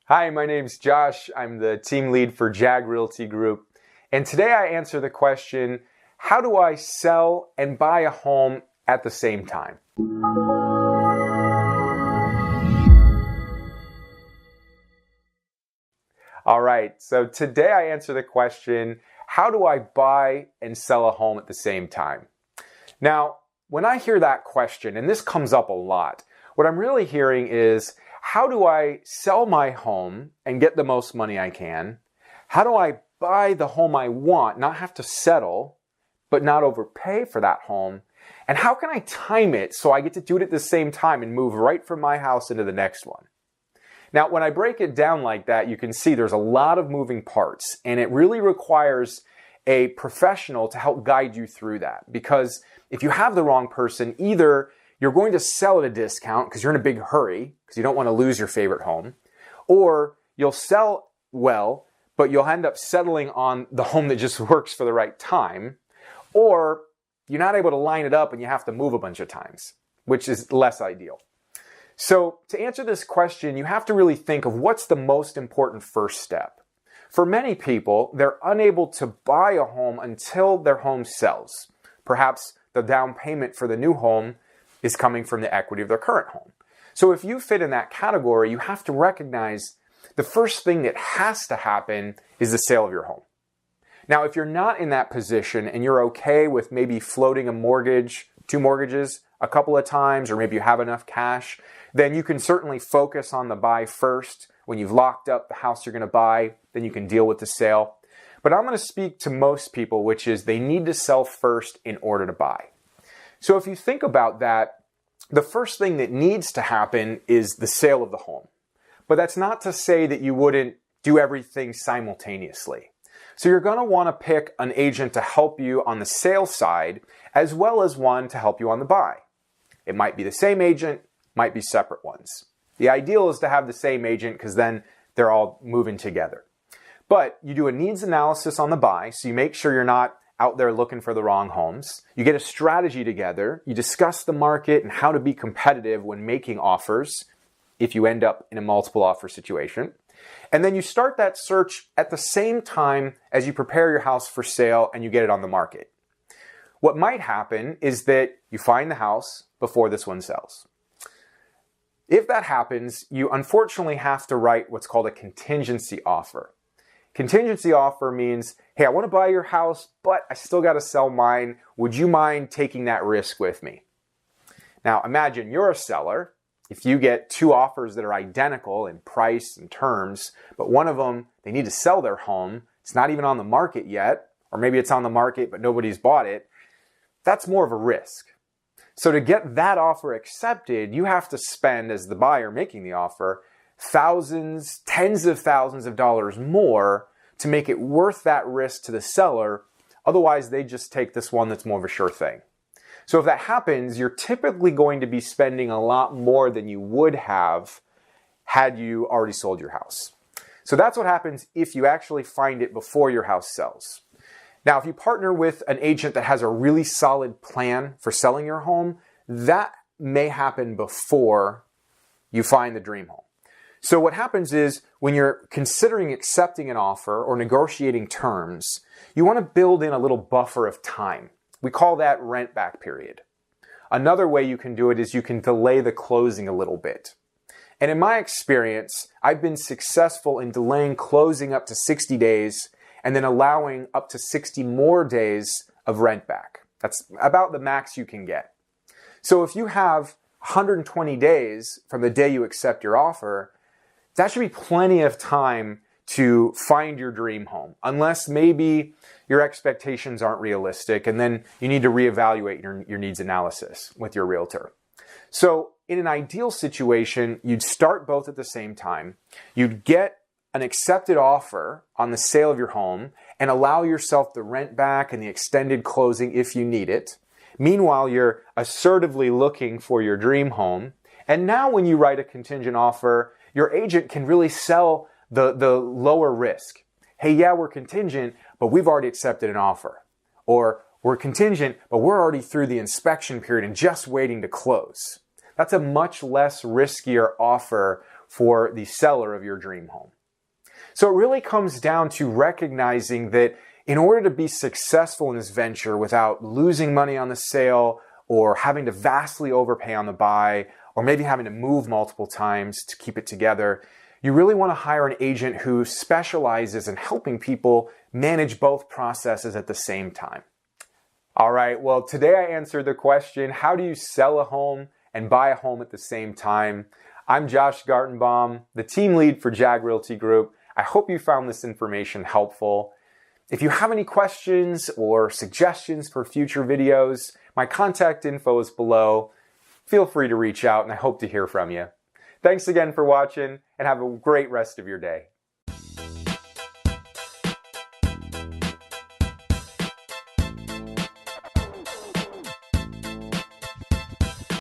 Hi, my name's Josh. I'm the team lead for Jag Realty Group. And today I answer the question, how do I sell and buy a home at the same time? All right, so today I answer the question, how do I buy and sell a home at the same time? Now, when I hear that question, and this comes up a lot, what I'm really hearing is, how do I sell my home and get the most money I can? How do I buy the home I want, not have to settle, but not overpay for that home? And how can I time it so I get to do it at the same time and move right from my house into the next one? Now, when I break it down like that, you can see there's a lot of moving parts, and it really requires a professional to help guide you through that. Because if you have the wrong person, either you're going to sell at a discount because you're in a big hurry because you don't want to lose your favorite home, or you'll sell well, but you'll end up settling on the home that just works for the right time, or you're not able to line it up and you have to move a bunch of times, which is less ideal. So to answer this question, you have to really think of what's the most important first step. For many people, they're unable to buy a home until their home sells. Perhaps the down payment for the new home is coming from the equity of their current home. So if you fit in that category, you have to recognize the first thing that has to happen is the sale of your home. Now, if you're not in that position and you're okay with maybe floating a mortgage, 2 mortgages a couple of times, or maybe you have enough cash, then you can certainly focus on the buy first. When you've locked up the house you're going to buy, then you can deal with the sale. But I'm going to speak to most people, which is they need to sell first in order to buy. So if you think about that, the first thing that needs to happen is the sale of the home. But that's not to say that you wouldn't do everything simultaneously. So you're going to want to pick an agent to help you on the sale side, as well as one to help you on the buy. It might be the same agent, might be separate ones. The ideal is to have the same agent because then they're all moving together. But you do a needs analysis on the buy, so you make sure you're not out there looking for the wrong homes. You get a strategy together. You discuss the market and how to be competitive when making offers if you end up in a multiple offer situation. And then you start that search at the same time as you prepare your house for sale and you get it on the market. What might happen is that you find the house before this one sells. If that happens, you unfortunately have to write what's called a contingency offer. Contingency offer means, hey, I want to buy your house, but I still got to sell mine. Would you mind taking that risk with me? Now, imagine you're a seller. If you get 2 offers that are identical in price and terms, but one of them, they need to sell their home, it's not even on the market yet, or maybe it's on the market, but nobody's bought it, that's more of a risk. So to get that offer accepted, you have to spend, as the buyer making the offer, thousands, tens of thousands of dollars more to make it worth that risk to the seller. Otherwise, they just take this one that's more of a sure thing. So if that happens, you're typically going to be spending a lot more than you would have had you already sold your house. So that's what happens if you actually find it before your house sells. Now, if you partner with an agent that has a really solid plan for selling your home, that may happen before you find the dream home. So what happens is when you're considering accepting an offer or negotiating terms, you want to build in a little buffer of time. We call that rent back period. Another way you can do it is you can delay the closing a little bit. And in my experience, I've been successful in delaying closing up to 60 days and then allowing up to 60 more days of rent back. That's about the max you can get. So if you have 120 days from the day you accept your offer, that should be plenty of time to find your dream home, unless maybe your expectations aren't realistic and then you need to reevaluate your needs analysis with your realtor. So in an ideal situation, you'd start both at the same time. You'd get an accepted offer on the sale of your home and allow yourself the rent back and the extended closing if you need it. Meanwhile, you're assertively looking for your dream home. And now when you write a contingent offer, your agent can really sell the lower risk. Hey, yeah, we're contingent, but we've already accepted an offer. Or we're contingent, but we're already through the inspection period and just waiting to close. That's a much less riskier offer for the seller of your dream home. So it really comes down to recognizing that in order to be successful in this venture without losing money on the sale or having to vastly overpay on the buy or maybe having to move multiple times to keep it together, you really want to hire an agent who specializes in helping people manage both processes at the same time. All right, well, today I answered the question, how do you sell a home and buy a home at the same time? I'm Josh Gartenbaum, the team lead for Jag Realty Group. I hope you found this information helpful. If you have any questions or suggestions for future videos, my contact info is below. Feel free to reach out, and I hope to hear from you. Thanks again for watching, and have a great rest of your day.